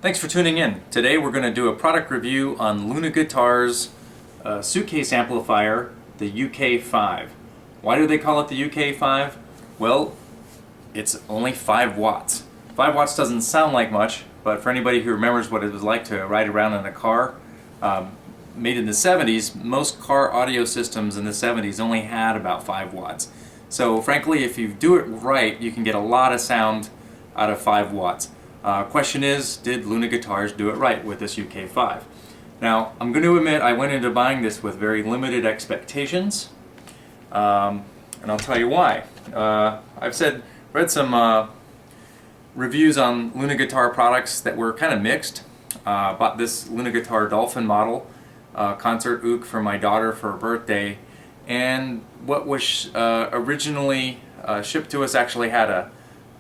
Thanks for tuning in. Today we're going to do a product review on Luna Guitar's suitcase amplifier, the UK-5. Why do they call it the UK-5? Well, it's only 5 watts. 5 watts doesn't sound like much, but for anybody who remembers what it was like to ride around in a car, made in the 70s, most car audio systems in the 70s only had about 5 watts. So frankly, if you do it right, you can get a lot of sound out of 5 watts. Question is, did Luna Guitars do it right with this UK-5? Now, I'm going to admit I went into buying this with very limited expectations, and I'll tell you why. I've read some reviews on Luna Guitar products that were kind of mixed. Bought this Luna Guitar Dolphin model, concert uke for my daughter for her birthday, and what was originally shipped to us actually had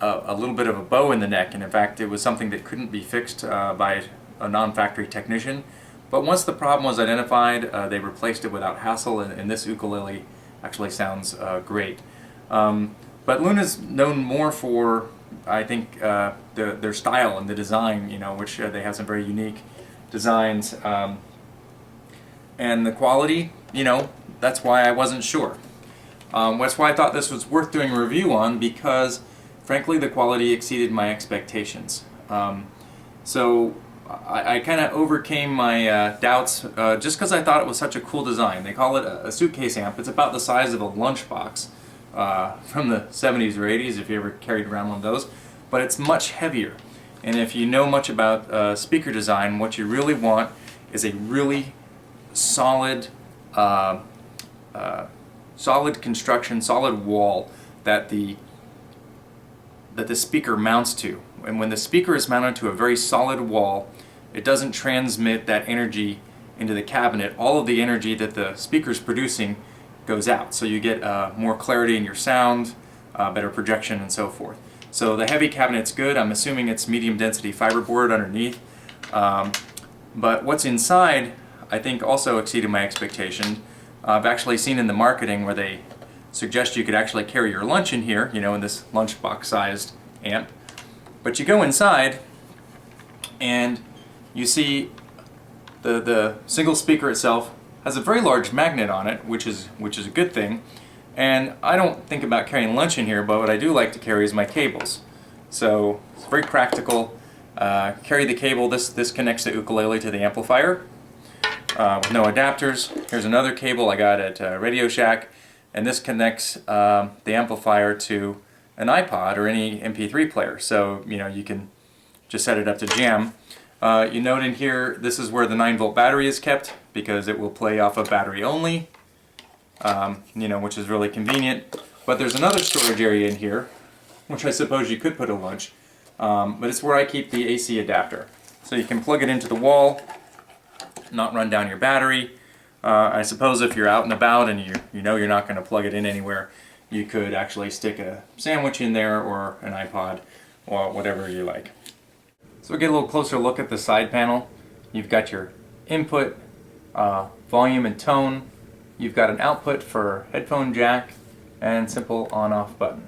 a little bit of a bow in the neck, and in fact it was something that couldn't be fixed by a non-factory technician. But once the problem was identified, they replaced it without hassle, and this ukulele actually sounds great. But Luna's known more for, I think, their style and the design, which they have some very unique designs, and the quality, that's why I wasn't sure. That's why I thought this was worth doing a review on, because frankly the quality exceeded my expectations. So I kind of overcame my doubts just because I thought it was such a cool design. They call it a suitcase amp. It's about the size of a lunchbox from the 70s or 80s, if you ever carried around one of those, but it's much heavier. And if you know much about speaker design, what you really want is a really solid solid construction, solid wall that the speaker mounts to. And when the speaker is mounted to a very solid wall, it doesn't transmit that energy into the cabinet. All of the energy that the speaker is producing goes out, so you get more clarity in your sound, better projection, and so forth. So the heavy cabinet's good. I'm assuming it's medium density fiberboard underneath, but what's inside I think also exceeded my expectation. I've actually seen in the marketing where they suggest you could actually carry your lunch in here, in this lunchbox sized amp. But you go inside and you see the single speaker itself has a very large magnet on it, which is a good thing. And I don't think about carrying lunch in here, but what I do like to carry is my cables. So it's very practical. Carry the cable. This connects the ukulele to the amplifier with no adapters. Here's another cable I got at Radio Shack, and this connects the amplifier to an iPod or any MP3 player. So you can just set it up to jam. You note in here, this is where the 9-volt battery is kept, because it will play off of battery only, which is really convenient. But there's another storage area in here, which I suppose you could put a lunch, but it's where I keep the AC adapter. So you can plug it into the wall, not run down your battery. I suppose if you're out and about and you're not going to plug it in anywhere, you could actually stick a sandwich in there or an iPod or whatever you like. So we'll get a little closer look at the side panel. You've got your input, volume and tone. You've got an output for headphone jack and simple on-off button.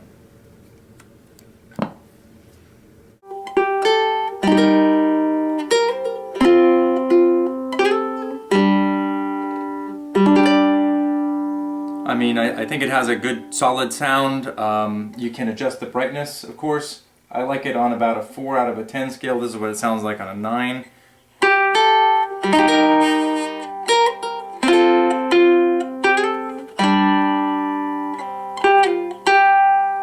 I think it has a good solid sound. You can adjust the brightness, of course. I like it on about a 4 out of a 10 scale. This is what it sounds like on a 9.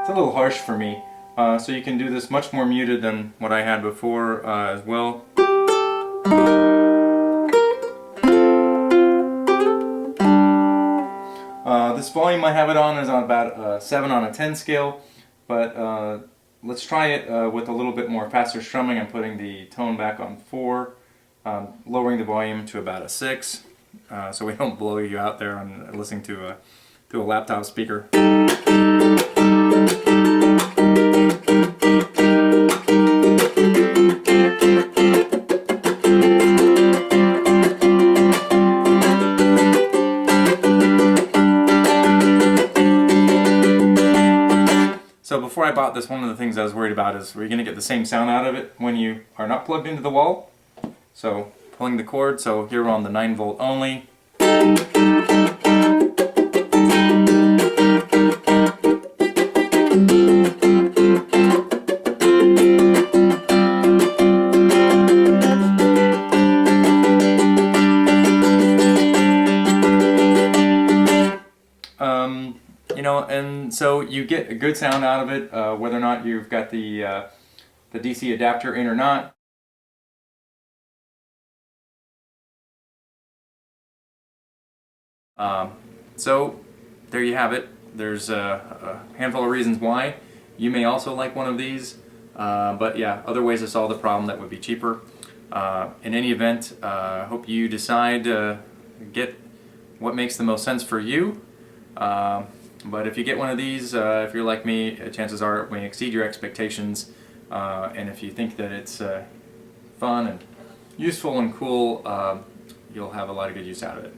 It's a little harsh for me, so you can do this much more muted than what I had before as well. This volume I have it on is on about a 7 on a 10 scale, but let's try it with a little bit more faster strumming. I'm putting the tone back on 4, lowering the volume to about a 6, so we don't blow you out there on listening to a laptop speaker. So before I bought bought this, one of the things I was worried about is, were you going to get the same sound out of it when you are not plugged into the wall? So pulling the cord, so here we're on the 9 volt only. You know, and so you get a good sound out of it, whether or not you've got the DC adapter in or not. So there you have it. There's a handful of reasons why. You may also like one of these, but yeah, other ways to solve the problem that would be cheaper. In any event, hope you decide to get what makes the most sense for you. But if you get one of these, if you're like me, chances are it may exceed your expectations. And if you think that it's fun and useful and cool, you'll have a lot of good use out of it.